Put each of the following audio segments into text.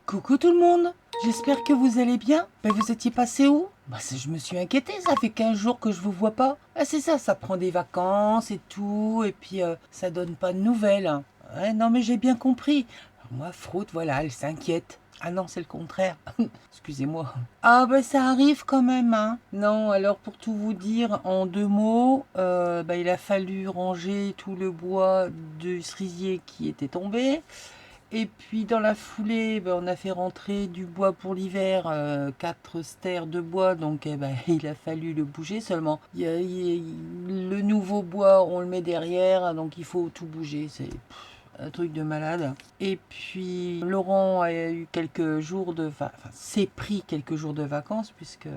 Coucou tout le monde, j'espère que vous allez bien. Vous étiez passé où? Je me suis inquiétée, ça fait 15 jours que je vous vois pas. Ah c'est ça, ça prend des vacances et tout, et puis ça donne pas de nouvelles. Ouais, non mais j'ai bien compris. Alors moi, Fruit, voilà, elle s'inquiète. Ah non, c'est le contraire. Excusez-moi. Ah ça arrive quand même, hein. Non, alors pour tout vous dire, en 2 mots, il a fallu ranger tout le bois de cerisier qui était tombé. Et puis dans la foulée, on a fait rentrer du bois pour l'hiver, 4 stères de bois, donc il a fallu le bouger seulement. Le nouveau bois, on le met derrière, donc il faut tout bouger, c'est un truc de malade. Et puis Laurent a eu quelques jours s'est pris quelques jours de vacances, puisque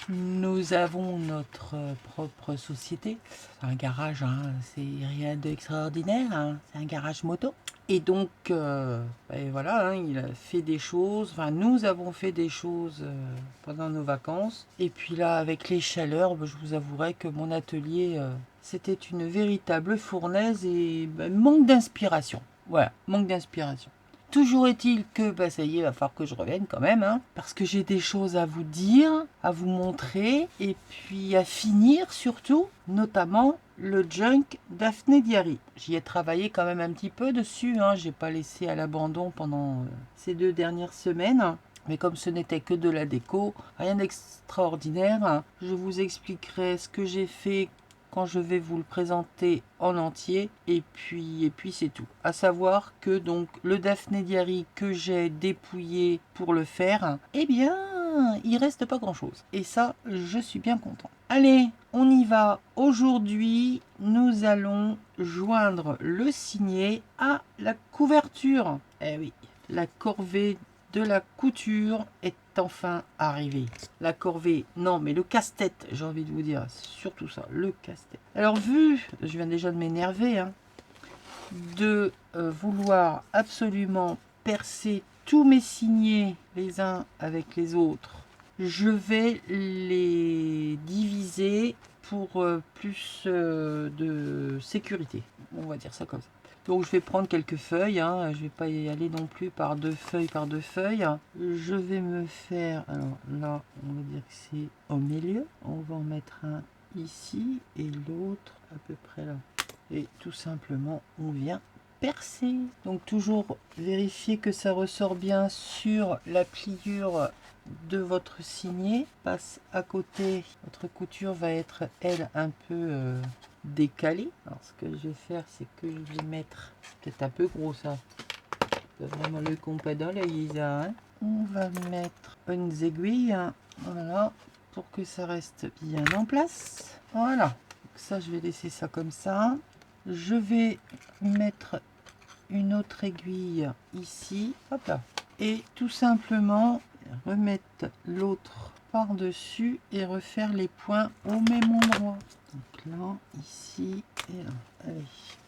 nous avons notre propre société. C'est un garage, hein, c'est rien d'extraordinaire, hein, c'est un garage moto. Et donc, voilà, hein, il a fait des choses, enfin nous avons fait des choses pendant nos vacances. Et puis là, avec les chaleurs, je vous avouerai que mon atelier, c'était une véritable fournaise et manque d'inspiration. Voilà, manque d'inspiration. Toujours est-il que, ça y est, il va falloir que je revienne quand même, hein, parce que j'ai des choses à vous dire, à vous montrer, et puis à finir surtout, notamment le junk Daphné Diary. J'y ai travaillé quand même un petit peu dessus, hein, j'ai pas laissé à l'abandon pendant ces 2 dernières semaines. Mais comme ce n'était que de la déco, rien d'extraordinaire, je vous expliquerai ce que j'ai fait quand je vais vous le présenter en entier, et puis c'est tout. À savoir que donc le Daphné Diary que j'ai dépouillé pour le faire, il reste pas grand chose. Et ça, je suis bien content. Allez, on y va. Aujourd'hui, nous allons joindre le signet à la couverture. Eh oui, la corvée de la couture est enfin arrivée. La corvée, non, mais le casse-tête, j'ai envie de vous dire, surtout ça, le casse-tête. Alors je viens déjà de m'énerver, hein, de vouloir absolument percer tous mes signets les uns avec les autres. Je vais les diviser pour plus de sécurité, on va dire ça comme ça. Donc je vais prendre quelques feuilles, hein. Je vais pas y aller non plus par 2 feuilles. Je vais me faire, alors là on va dire que c'est au milieu, on va en mettre un ici et l'autre à peu près là. Et tout simplement on vient percer. Donc toujours vérifier que ça ressort bien sur la pliure de votre signet. Passe à côté, votre couture va être elle un peu décalée. Alors ce que je vais faire, c'est que je vais mettre, peut-être un peu gros ça, c'est vraiment le compas dans la Isa, hein. On va mettre une aiguille, hein, voilà, pour que ça reste bien en place. Voilà, donc ça je vais laisser ça comme ça. Je vais mettre une autre aiguille ici, hop là, et tout simplement remettre l'autre par dessus et refaire les points au même endroit. Donc là, ici et là. Allez,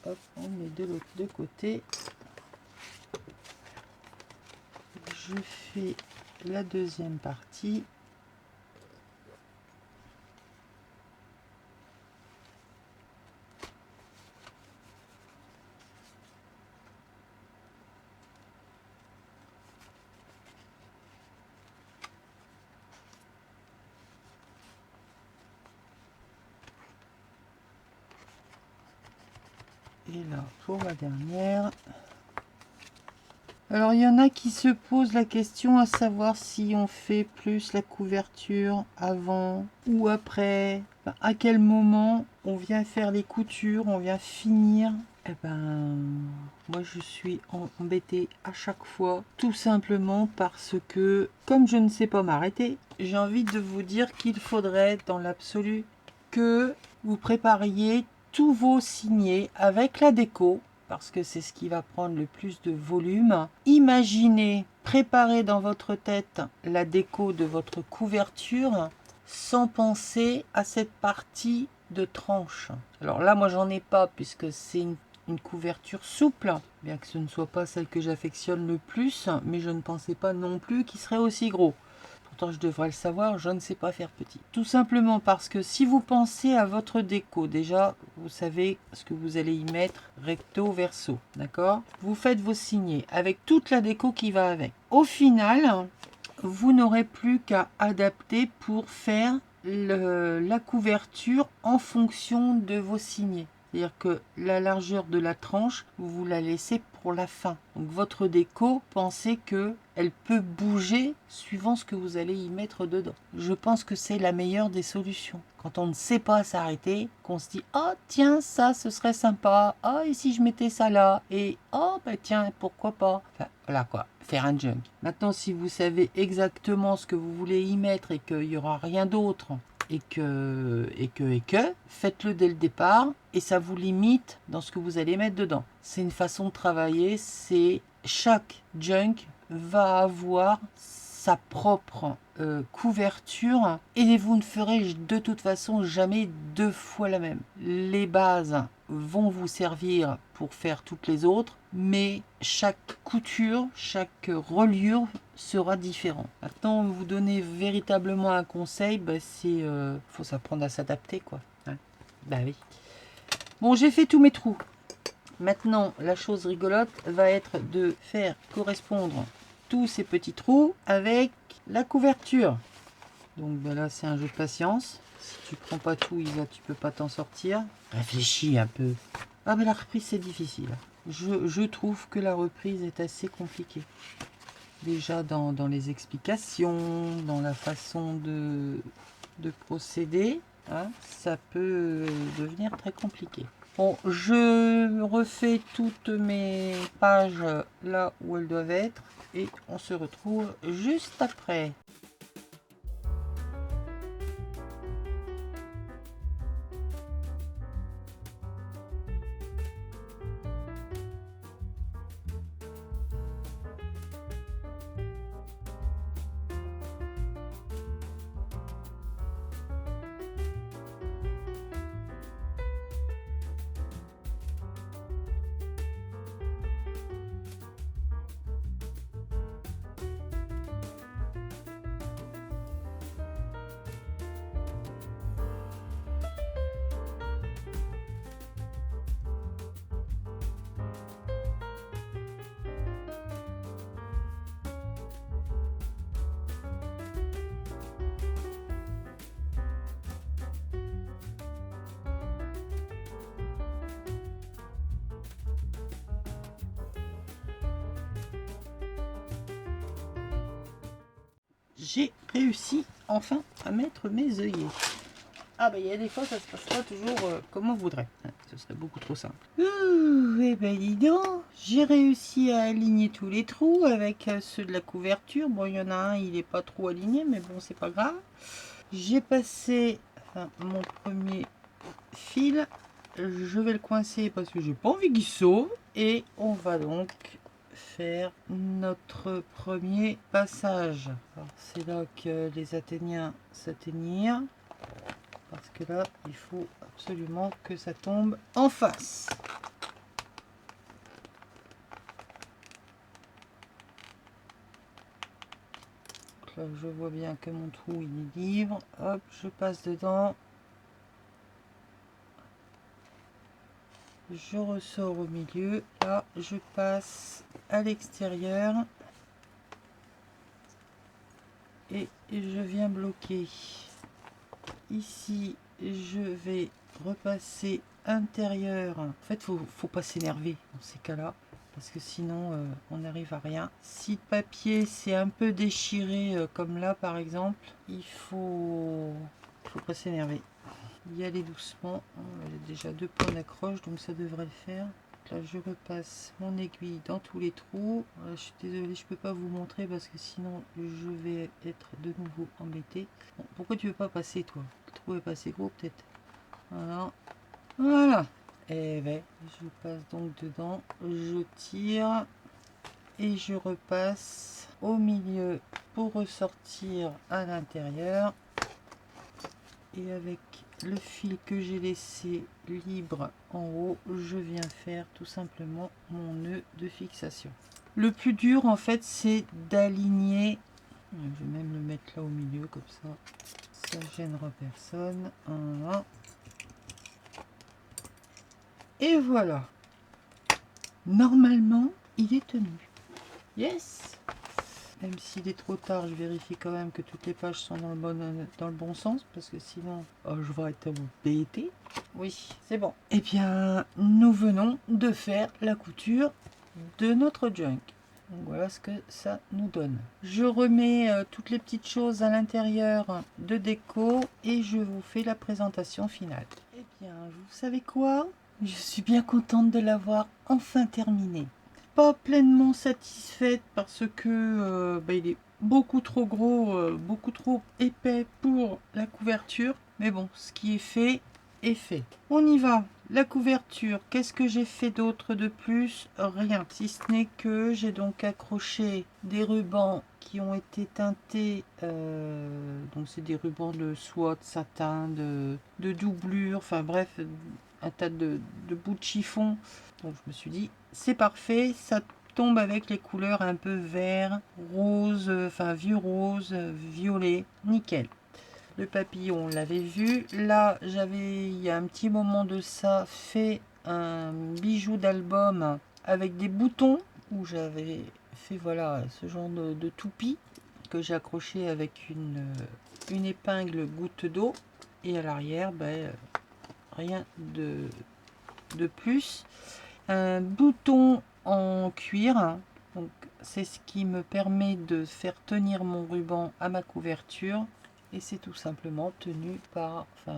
hop, on met de l'autre de côté. Je fais la deuxième partie. Et là, pour la dernière. Alors, il y en a qui se posent la question à savoir si on fait plus la couverture avant ou après. À quel moment on vient faire les coutures, on vient finir. Moi je suis embêtée à chaque fois, tout simplement parce que, comme je ne sais pas m'arrêter, j'ai envie de vous dire qu'il faudrait, dans l'absolu, que vous prépariez tous vos signets avec la déco, parce que c'est ce qui va prendre le plus de volume. Imaginez, préparez dans votre tête la déco de votre couverture sans penser à cette partie de tranche. Alors là, moi j'en ai pas, puisque c'est une couverture souple, bien que ce ne soit pas celle que j'affectionne le plus, mais je ne pensais pas non plus qu'il serait aussi gros. pourtant je devrais le savoir, je ne sais pas faire petit. Tout simplement parce que si vous pensez à votre déco, déjà, vous savez ce que vous allez y mettre recto verso, d'accord? Vous faites vos signets avec toute la déco qui va avec. Au final, vous n'aurez plus qu'à adapter pour faire la couverture en fonction de vos signets. C'est-à-dire que la largeur de la tranche, vous la laissez pour la fin. Donc votre déco, pensez que elle peut bouger suivant ce que vous allez y mettre dedans. Je pense que c'est la meilleure des solutions. Quand on ne sait pas s'arrêter, qu'on se dit « Oh tiens, ça, ce serait sympa. Oh, et si je mettais ça là? Et oh, bah tiens, pourquoi pas ?» Enfin, voilà quoi, faire un junk. Maintenant, si vous savez exactement ce que vous voulez y mettre et qu'il n'y aura rien d'autre, et que, faites-le dès le départ et ça vous limite dans ce que vous allez mettre dedans. C'est une façon de travailler, c'est chaque junk va avoir sa propre couverture et vous ne ferez de toute façon jamais deux fois la même. Les bases vont vous servir pour faire toutes les autres, mais chaque couture, chaque reliure sera différent. Maintenant, vous donner véritablement un conseil, bah, c'est faut s'apprendre à s'adapter, quoi. Hein, bah oui. Bon, j'ai fait tous mes trous. Maintenant, la chose rigolote va être de faire correspondre tous ces petits trous avec la couverture. Donc bah là, c'est un jeu de patience. Si tu prends pas tout, Isa, tu peux pas t'en sortir. Réfléchis un peu. Ah, mais la reprise, c'est difficile. Je trouve que la reprise est assez compliquée. Déjà dans les explications, dans la façon de procéder, hein, ça peut devenir très compliqué. Bon, je refais toutes mes pages là où elles doivent être et on se retrouve juste après. J'ai réussi enfin à mettre mes œillets. Ah bah il y a des fois ça se passe pas toujours comme on voudrait. Ce serait beaucoup trop simple. Et ben dis donc, j'ai réussi à aligner tous les trous avec ceux de la couverture. Bon, il y en a un, il est pas trop aligné, mais bon, c'est pas grave. J'ai passé mon premier fil. Je vais le coincer parce que j'ai pas envie qu'il sauve. Et on va donc faire notre premier passage. C'est là que les Athéniens s'atteignirent. Parce que là, il faut absolument que ça tombe en face. Donc là, je vois bien que mon trou il est libre. Hop, je passe dedans. Je ressors au milieu. Là, je passe à l'extérieur. Et je viens bloquer. Ici, je vais repasser intérieur. En fait, faut pas s'énerver dans ces cas-là, parce que sinon, on n'arrive à rien. Si le papier s'est un peu déchiré, comme là par exemple, il faut pas s'énerver. Y aller doucement. Il y a déjà 2 points d'accroche, donc ça devrait le faire. Là, je repasse mon aiguille dans tous les trous. Je suis désolée, je peux pas vous montrer parce que sinon je vais être de nouveau embêté. Bon, pourquoi tu veux pas passer, toi? Le trou est pas assez gros, peut-être. Voilà. Voilà. Et ben, je passe donc dedans. Je tire et je repasse au milieu pour ressortir à l'intérieur. Et avec le fil que j'ai laissé libre en haut, je viens faire tout simplement mon nœud de fixation. Le plus dur en fait, c'est d'aligner Je vais même le mettre là au milieu, comme ça gênera personne. Voilà. Et voilà. Normalement, il est tenu. Yes. Même s'il est trop tard, je vérifie quand même que toutes les pages sont dans le bon sens, parce que sinon, je vais être embêté. Oui, c'est bon. Eh bien, nous venons de faire la couture de notre junk. Donc voilà ce que ça nous donne. Je remets toutes les petites choses à l'intérieur de déco et je vous fais la présentation finale. Eh bien, vous savez quoi? Je suis bien contente de l'avoir enfin terminé. Pas pleinement satisfaite parce que il est beaucoup trop gros, beaucoup trop épais pour la couverture. Mais bon, ce qui est fait est fait. On y va. La couverture, qu'est-ce que j'ai fait d'autre de plus? Rien. Si ce n'est que j'ai donc accroché des rubans qui ont été teintés. Donc c'est des rubans de soie, de satin, de doublure. Enfin bref, un tas de bouts de chiffon. Donc je me suis dit, c'est parfait. Ça tombe avec les couleurs un peu vert, rose, enfin vieux rose, violet. Nickel. Le papillon, on l'avait vu. Là, j'avais, il y a un petit moment de ça, fait un bijou d'album avec des boutons où j'avais fait voilà ce genre de toupie que j'ai accroché avec une épingle goutte d'eau. Et à l'arrière, rien de plus. Un bouton en cuir. Donc, c'est ce qui me permet de faire tenir mon ruban à ma couverture. Et c'est tout simplement tenu par... Enfin,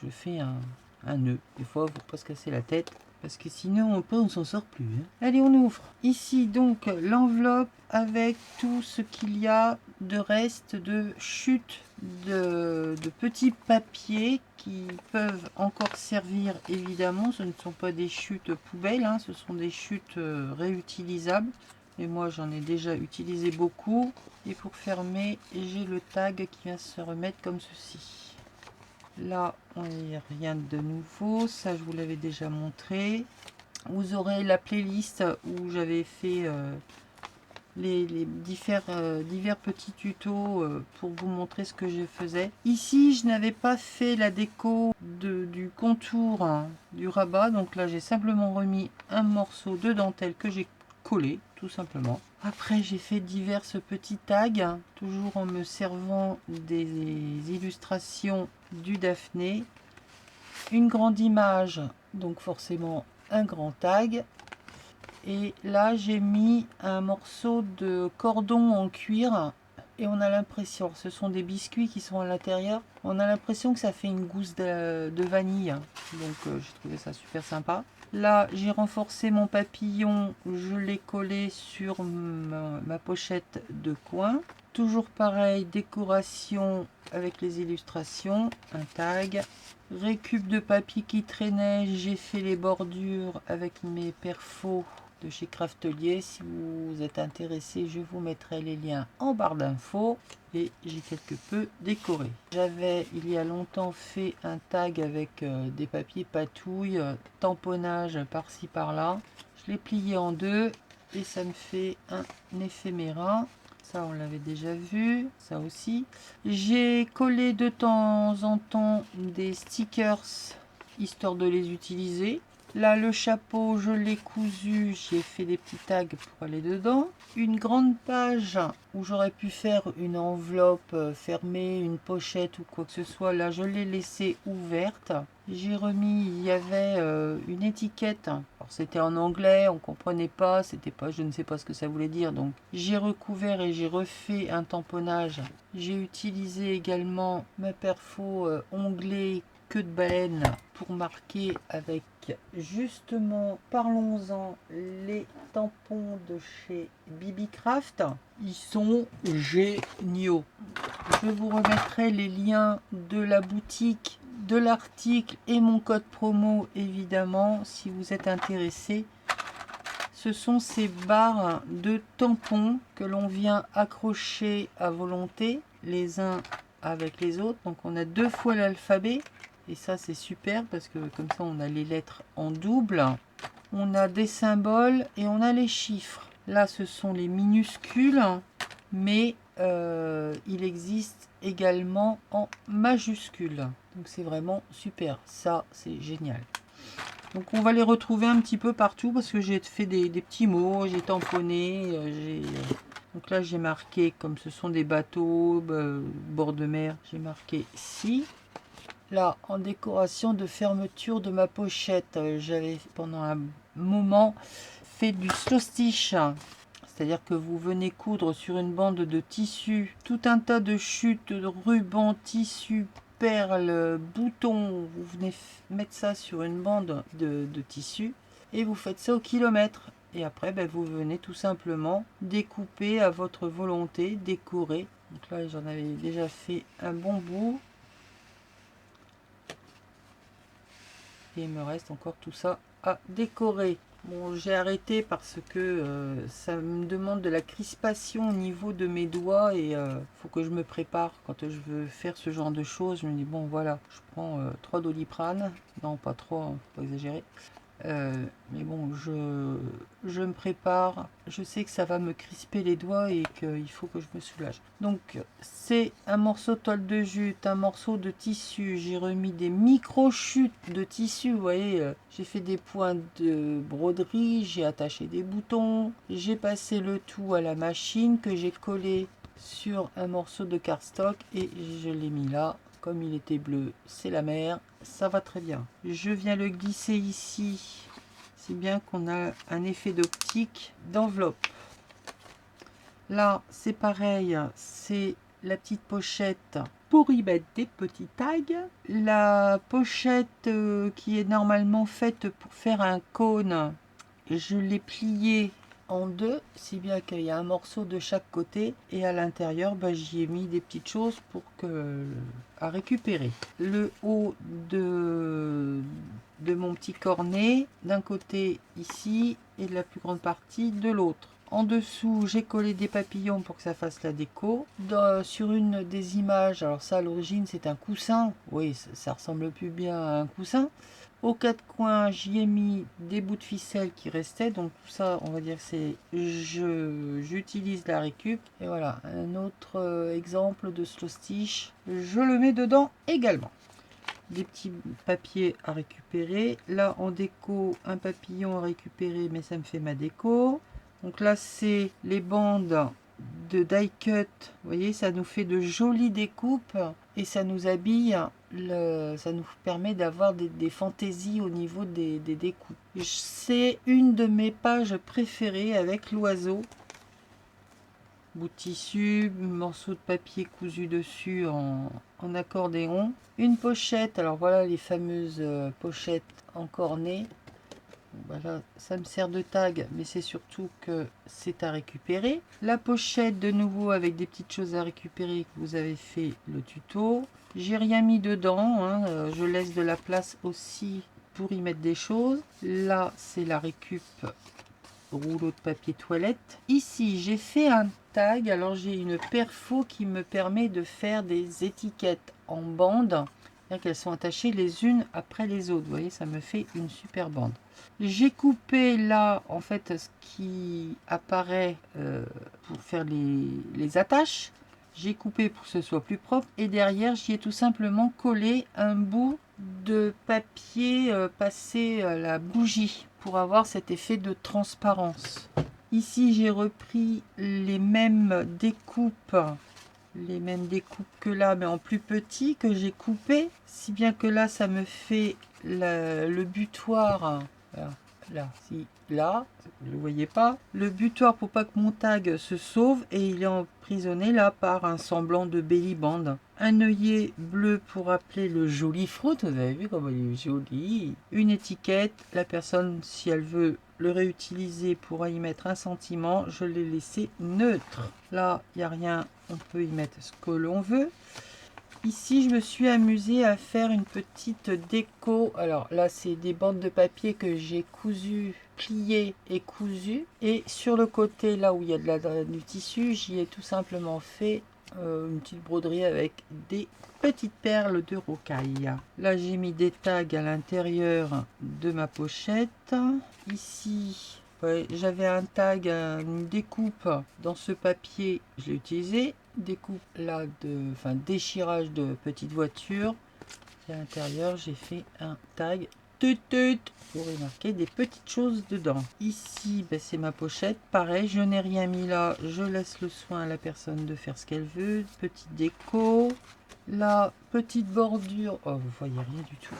je fais un nœud. Des fois, il ne faut pas se casser la tête. Parce que sinon, on ne s'en sort plus. Hein. Allez, on ouvre. Ici, donc, l'enveloppe avec tout ce qu'il y a de reste de chute de petits papiers qui peuvent encore servir, évidemment. Ce ne sont pas des chutes poubelles, hein, ce sont des chutes réutilisables. Et moi, j'en ai déjà utilisé beaucoup. Et pour fermer, j'ai le tag qui vient se remettre comme ceci. Là, il n'y a rien de nouveau. Ça, je vous l'avais déjà montré. Vous aurez la playlist où j'avais fait les divers petits tutos pour vous montrer ce que je faisais. Ici, je n'avais pas fait la déco du contour du rabat. Donc là, j'ai simplement remis un morceau de dentelle que j'ai collé, tout simplement. Après, j'ai fait divers petits tags, toujours en me servant des illustrations du Daphné. Une grande image, donc forcément un grand tag. Et là, j'ai mis un morceau de cordon en cuir. Et on a l'impression, ce sont des biscuits qui sont à l'intérieur. On a l'impression que ça fait une gousse de vanille. Donc j'ai trouvé ça super sympa. Là, j'ai renforcé mon papillon. Je l'ai collé sur ma pochette de coin. Toujours pareil, décoration avec les illustrations. Un tag. Récup de papier qui traînait. J'ai fait les bordures avec mes perfos de chez Craftelier. Si vous êtes intéressé, je vous mettrai les liens en barre d'infos. Et j'ai quelque peu décoré. J'avais il y a longtemps fait un tag avec des papiers patouilles, tamponnage par-ci par-là. Je l'ai plié en deux et ça me fait un éphéméra. Ça, on l'avait déjà vu, ça aussi. J'ai collé de temps en temps des stickers, histoire de les utiliser. Là, le chapeau, je l'ai cousu, j'ai fait des petits tags pour aller dedans. Une grande page où j'aurais pu faire une enveloppe fermée, une pochette ou quoi que ce soit. Là, je l'ai laissée ouverte. J'ai remis, il y avait une étiquette. Alors, c'était en anglais, on comprenait pas, c'était pas, je ne sais pas ce que ça voulait dire. Donc, j'ai recouvert et j'ai refait un tamponnage. J'ai utilisé également ma perfo onglet queue de baleine pour marquer avec justement, parlons-en, les tampons de chez Bibi Craft. Ils sont géniaux. Je vous remettrai les liens de la boutique, de l'article et mon code promo évidemment si vous êtes intéressé. Ce sont ces barres de tampons que l'on vient accrocher à volonté les uns avec les autres. Donc on a deux fois l'alphabet. Et ça, c'est super parce que comme ça, on a les lettres en double. On a des symboles et on a les chiffres. Là, ce sont les minuscules, mais il existe également en majuscule. Donc c'est vraiment super, ça c'est génial. Donc on va les retrouver un petit peu partout parce que j'ai fait des petits mots, j'ai tamponné, donc là j'ai marqué, comme ce sont des bateaux, bord de mer, j'ai marqué si. Là, en décoration de fermeture de ma pochette, j'avais pendant un moment fait du slow stitch. C'est-à-dire que vous venez coudre sur une bande de tissu tout un tas de chutes, de rubans, tissus, perles, boutons. Vous venez mettre ça sur une bande de tissu et vous faites ça au kilomètre. Et après, vous venez tout simplement découper à votre volonté, décorer. Donc là, j'en avais déjà fait un bon bout. Et il me reste encore tout ça à décorer. Bon, j'ai arrêté parce que ça me demande de la crispation au niveau de mes doigts et faut que je me prépare quand je veux faire ce genre de choses. Je me dis bon voilà, je prends 3 Doliprane, non pas 3, hein, faut pas exagérer. Mais bon, je me prépare, je sais que ça va me crisper les doigts et qu'il faut que je me soulage. Donc c'est un morceau de toile de jute, un morceau de tissu, j'ai remis des micro-chutes de tissu, vous voyez, j'ai fait des points de broderie, j'ai attaché des boutons, j'ai passé le tout à la machine que j'ai collé sur un morceau de cardstock et je l'ai mis là. Comme il était bleu, c'est la mer, ça va très bien. Je viens le glisser ici, c'est bien qu'on a un effet d'optique d'enveloppe. Là, c'est pareil, c'est la petite pochette pour y mettre des petits tags. La pochette qui est normalement faite pour faire un cône, je l'ai pliée en deux, si bien qu'il y a un morceau de chaque côté et à l'intérieur j'y ai mis des petites choses pour que à récupérer. Le haut de mon petit cornet d'un côté ici et de la plus grande partie de l'autre. En dessous, j'ai collé des papillons pour que ça fasse la déco. Sur une des images, alors ça à l'origine c'est un coussin, oui ça ressemble plus bien à un coussin. Aux quatre coins, j'y ai mis des bouts de ficelle qui restaient. Donc tout ça, on va dire, c'est j'utilise la récup. Et voilà, un autre exemple de slow stitch. Je le mets dedans également. Des petits papiers à récupérer. Là, en déco, un papillon à récupérer, mais ça me fait ma déco. Donc là, c'est les bandes de die cut. Vous voyez, ça nous fait de jolies découpes et ça nous habille. Ça nous permet d'avoir des fantaisies au niveau des découpes. C'est une de mes pages préférées avec l'oiseau. Bout de tissu, morceau de papier cousu dessus en accordéon. Une pochette, alors voilà les fameuses pochettes encornées. Voilà, ça me sert de tag, mais c'est surtout que c'est à récupérer. La pochette de nouveau avec des petites choses à récupérer que vous avez fait le tuto. J'ai rien mis dedans, hein, je laisse de la place aussi pour y mettre des choses. Là, c'est la récup rouleau de papier toilette. Ici, j'ai fait un tag, alors j'ai une perfo qui me permet de faire des étiquettes en bande. Qu'elles sont attachées les unes après les autres. Vous voyez, ça me fait une super bande. J'ai coupé là, en fait, ce qui apparaît pour faire les attaches. J'ai coupé pour que ce soit plus propre. Et derrière, j'y ai tout simplement collé un bout de papier passé à la bougie pour avoir cet effet de transparence. Ici, j'ai repris les mêmes découpes que là, mais en plus petit, que j'ai coupé, si bien que là ça me fait le butoir là, vous le voyez pas, le butoir pour pas que mon tag se sauve, et il est emprisonné là par un semblant de belly band. Un œillet bleu pour rappeler le joli fruit, vous avez vu comme il est joli. Une étiquette, la personne, si elle veut le réutiliser, pourra y mettre un sentiment. Je l'ai laissé neutre. Là, il n'y a rien, on peut y mettre ce que l'on veut. Ici, je me suis amusée à faire une petite déco. Alors là, c'est des bandes de papier que j'ai cousues, pliées et cousues. Et sur le côté, là où il y a du tissu, j'y ai tout simplement fait une petite broderie avec des petites perles de rocaille. Là, j'ai mis des tags à l'intérieur de ma pochette. Ici, ouais, j'avais un tag, une découpe dans ce papier, je l'ai utilisé. découpe là enfin déchirage de petite voiture. Et à l'intérieur, j'ai fait un tag tut pour y marquer des petites choses dedans. Ici, ben, c'est ma pochette. Pareil, je n'ai rien mis là. Je laisse le soin à la personne de faire ce qu'elle veut. Petite déco. La petite bordure. Oh, vous voyez rien du tout.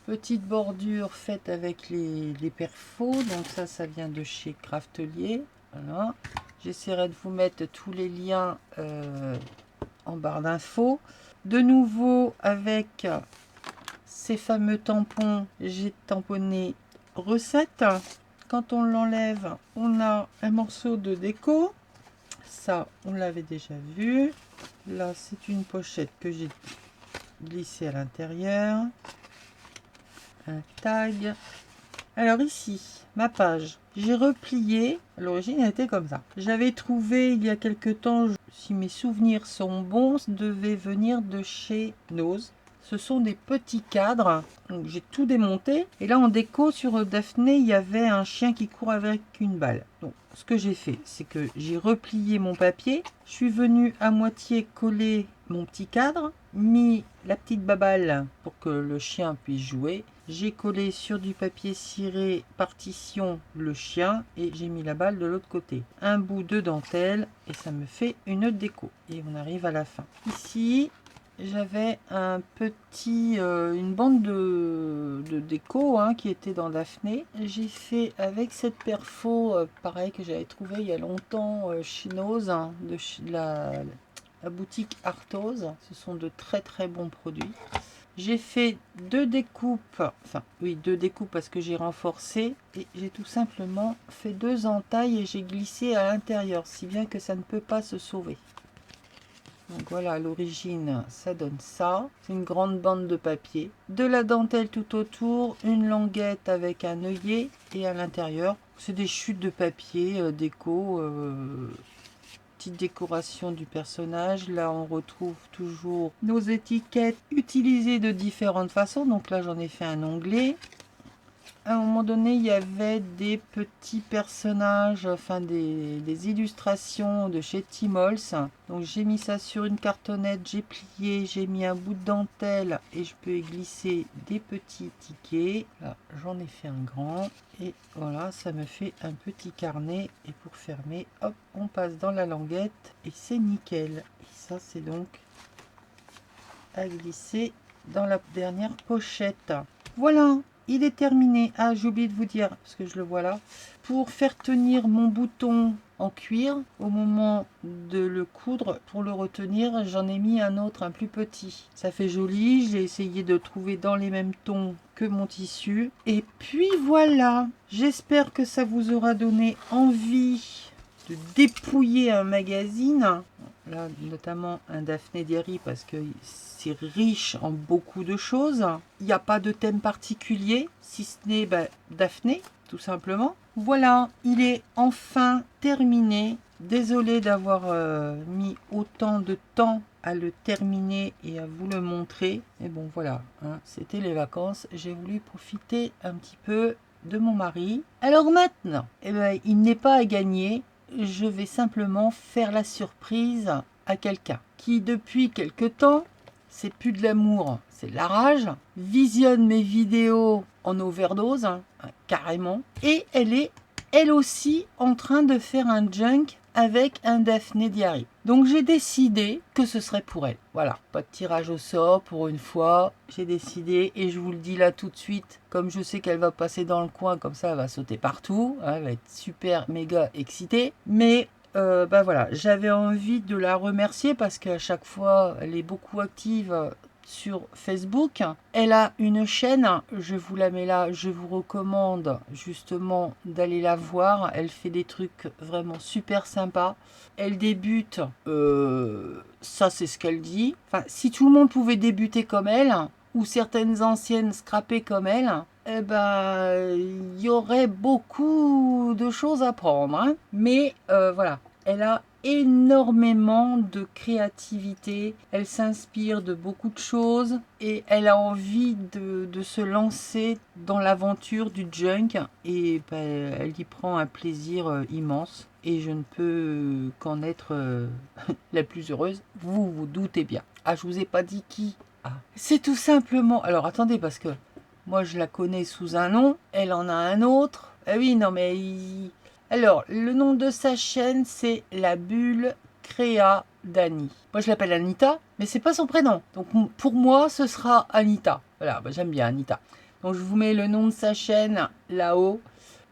Petite bordure faite avec les perfos. Donc ça vient de chez Craftelier. Voilà. J'essaierai de vous mettre tous les liens en barre d'infos. De nouveau, avec ces fameux tampons, j'ai tamponné recette. Quand on l'enlève, on a un morceau de déco. Ça, on l'avait déjà vu. Là, c'est une pochette que j'ai glissée à l'intérieur. Un tag. Alors ici, ma page, j'ai replié. À l'origine, elle était comme ça. J'avais trouvé il y a quelque temps, si mes souvenirs sont bons, devait venir de chez Nose. Ce sont des petits cadres. Donc j'ai tout démonté. Et là, en déco, sur Daphné, il y avait un chien qui court avec une balle. Donc, ce que j'ai fait, c'est que j'ai replié mon papier. Je suis venue à moitié coller mon petit cadre, mis la petite baballe pour que le chien puisse jouer. J'ai collé sur du papier ciré partition le chien et j'ai mis la balle de l'autre côté. Un bout de dentelle et ça me fait une déco. Et on arrive à la fin. Ici, j'avais un petit, une bande de déco qui était dans Daphné. J'ai fait avec cette perfo, pareil que j'avais trouvé il y a longtemps chez Nose, de la boutique Arthose. Ce sont de très très bons produits. J'ai fait deux découpes, enfin oui, deux découpes parce que j'ai renforcé et j'ai tout simplement fait deux entailles et j'ai glissé à l'intérieur, si bien que ça ne peut pas se sauver. Donc voilà, à l'origine, ça donne ça. C'est une grande bande de papier. De la dentelle tout autour, une languette avec un œillet et à l'intérieur, c'est des chutes de papier déco. Petite décoration du personnage. Là, on retrouve toujours nos étiquettes utilisées de différentes façons. Donc là, j'en ai fait un onglet. À un moment donné, il y avait des petits personnages, enfin des illustrations de chez Timols. Donc j'ai mis ça sur une cartonnette, j'ai plié, j'ai mis un bout de dentelle et je peux y glisser des petits tickets. Là, j'en ai fait un grand et voilà, ça me fait un petit carnet. Et pour fermer, hop, on passe dans la languette et c'est nickel. Et ça, c'est donc à glisser dans la dernière pochette. Voilà. Il est terminé. Ah, j'ai oublié de vous dire, parce que je le vois là. Pour faire tenir mon bouton en cuir, au moment de le coudre, pour le retenir, j'en ai mis un autre, un plus petit. Ça fait joli. J'ai essayé de trouver dans les mêmes tons que mon tissu. Et puis voilà. J'espère que ça vous aura donné envie de dépouiller un magazine. Là, notamment un Daphné Diary parce que c'est riche en beaucoup de choses. Il n'y a pas de thème particulier, si ce n'est Daphné, tout simplement. Voilà, il est enfin terminé. Désolée d'avoir mis autant de temps à le terminer et à vous le montrer. Mais bon, voilà, c'était les vacances. J'ai voulu profiter un petit peu de mon mari. Alors maintenant, il n'est pas à gagner. Je vais simplement faire la surprise à quelqu'un qui, depuis quelque temps, c'est plus de l'amour, c'est de la rage, visionne mes vidéos en overdose, carrément, et elle est, elle aussi, en train de faire un junk avec un Daphné Diary. Donc j'ai décidé que ce serait pour elle. Voilà, pas de tirage au sort pour une fois. J'ai décidé et je vous le dis là tout de suite, comme je sais qu'elle va passer dans le coin, comme ça elle va sauter partout, elle va être super méga excitée. Mais voilà, j'avais envie de la remercier parce qu'à chaque fois elle est beaucoup active sur Facebook. Elle a une chaîne, je vous la mets là, je vous recommande justement d'aller la voir. Elle fait des trucs vraiment super sympas. Elle débute, ça c'est ce qu'elle dit. Enfin, si tout le monde pouvait débuter comme elle, ou certaines anciennes scrappées comme elle, eh ben, il y aurait beaucoup de choses à prendre. Mais voilà, elle a énormément de créativité. Elle s'inspire de beaucoup de choses et elle a envie de se lancer dans l'aventure du junk et ben, elle y prend un plaisir immense. Et je ne peux qu'en être la plus heureuse. Vous vous doutez bien. Ah, je vous ai pas dit qui. Ah, c'est tout simplement... Alors attendez, parce que moi je la connais sous un nom, elle en a un autre. Ah oui, non mais... Alors, le nom de sa chaîne, c'est La Bulle Créa Dani. Moi je l'appelle Anita, mais c'est pas son prénom. Donc pour moi, ce sera Anita. Voilà, bah, j'aime bien Anita. Donc je vous mets le nom de sa chaîne là-haut.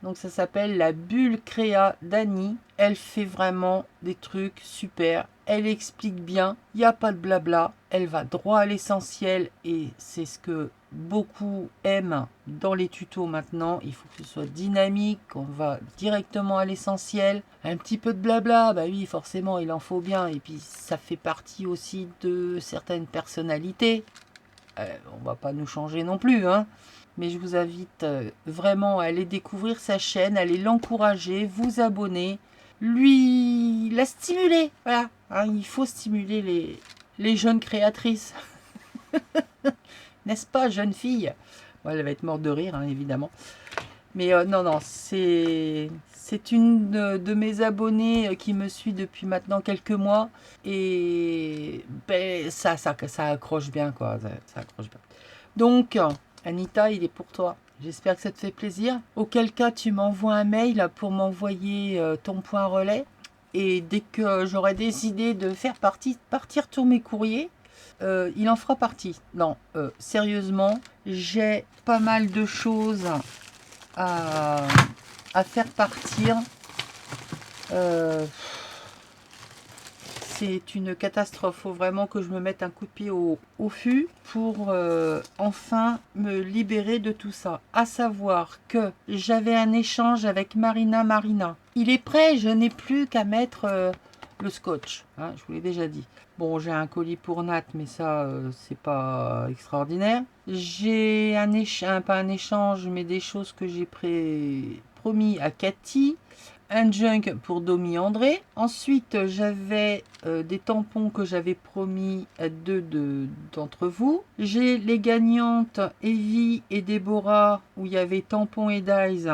Donc ça s'appelle La Bulle Créa Dani. Elle fait vraiment des trucs super. Elle explique bien. Il n'y a pas de blabla. Elle va droit à l'essentiel. Et c'est ce que beaucoup aiment dans les tutos maintenant. Il faut que ce soit dynamique. On va directement à l'essentiel. Un petit peu de blabla. Bah oui, forcément, il en faut bien. Et puis ça fait partie aussi de certaines personnalités. On va pas nous changer non plus, hein. Mais je vous invite vraiment à aller découvrir sa chaîne, à aller l'encourager, vous abonner, la stimuler. Voilà, hein, il faut stimuler les jeunes créatrices. N'est-ce pas, jeune fille? Bon, elle va être morte de rire, hein, évidemment. Mais non, c'est une de mes abonnées qui me suit depuis maintenant quelques mois. Et ben, ça accroche bien, quoi. Ça accroche bien. Donc... Anita, il est pour toi. J'espère que ça te fait plaisir. Auquel cas, tu m'envoies un mail pour m'envoyer ton point relais. Et dès que j'aurai décidé de faire partir tous mes courriers, il en fera partie. Non, sérieusement, j'ai pas mal de choses à faire partir. C'est une catastrophe. Il faut vraiment que je me mette un coup de pied au fût pour enfin me libérer de tout ça. À savoir que j'avais un échange avec Marina. Il est prêt, je n'ai plus qu'à mettre le scotch. Hein, je vous l'ai déjà dit. Bon, j'ai un colis pour Nat, mais ça, c'est pas extraordinaire. J'ai pas un échange, mais des choses que j'ai promis à Cathy. Un junk pour Domi André. Ensuite, j'avais des tampons que j'avais promis à deux d'entre vous. J'ai les gagnantes Evie et Déborah où il y avait tampons et dies.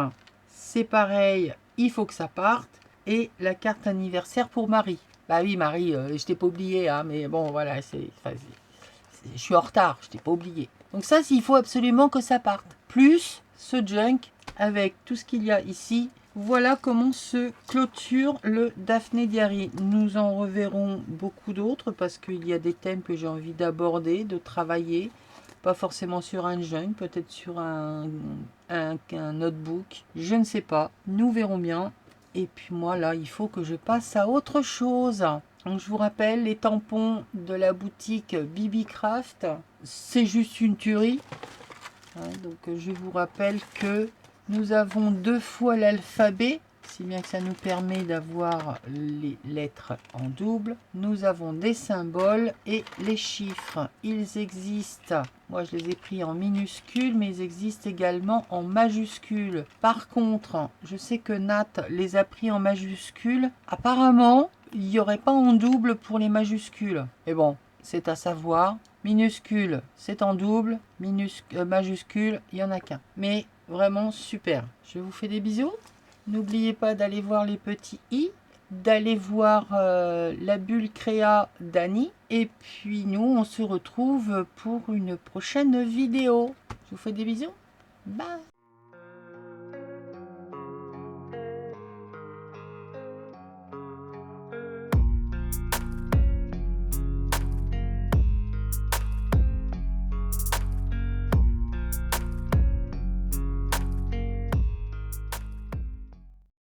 C'est pareil, il faut que ça parte. Et la carte anniversaire pour Marie. Bah oui, Marie, je t'ai pas oublié, hein, mais bon, voilà, je suis en retard, je t'ai pas oublié. Donc ça, il faut absolument que ça parte. Plus ce junk avec tout ce qu'il y a ici. Voilà comment se clôture le Daphné Diary. Nous en reverrons beaucoup d'autres parce qu'il y a des thèmes que j'ai envie d'aborder, de travailler. Pas forcément sur un junk, peut-être sur un notebook. Je ne sais pas. Nous verrons bien. Et puis moi, là, il faut que je passe à autre chose. Donc, je vous rappelle, les tampons de la boutique Bibi Craft, c'est juste une tuerie. Hein, donc, je vous rappelle que nous avons 2 fois l'alphabet, si bien que ça nous permet d'avoir les lettres en double. Nous avons des symboles et les chiffres. Ils existent, moi je les ai pris en minuscules, mais ils existent également en majuscules. Par contre, je sais que Nat les a pris en majuscules. Apparemment, il n'y aurait pas en double pour les majuscules. Et bon, c'est à savoir. Minuscule, c'est en double. Majuscule, il n'y en a qu'un. Mais vraiment super. Je vous fais des bisous. N'oubliez pas d'aller voir les petits i, d'aller voir la bulle créa Dani. Et puis nous, on se retrouve pour une prochaine vidéo. Je vous fais des bisous. Bye.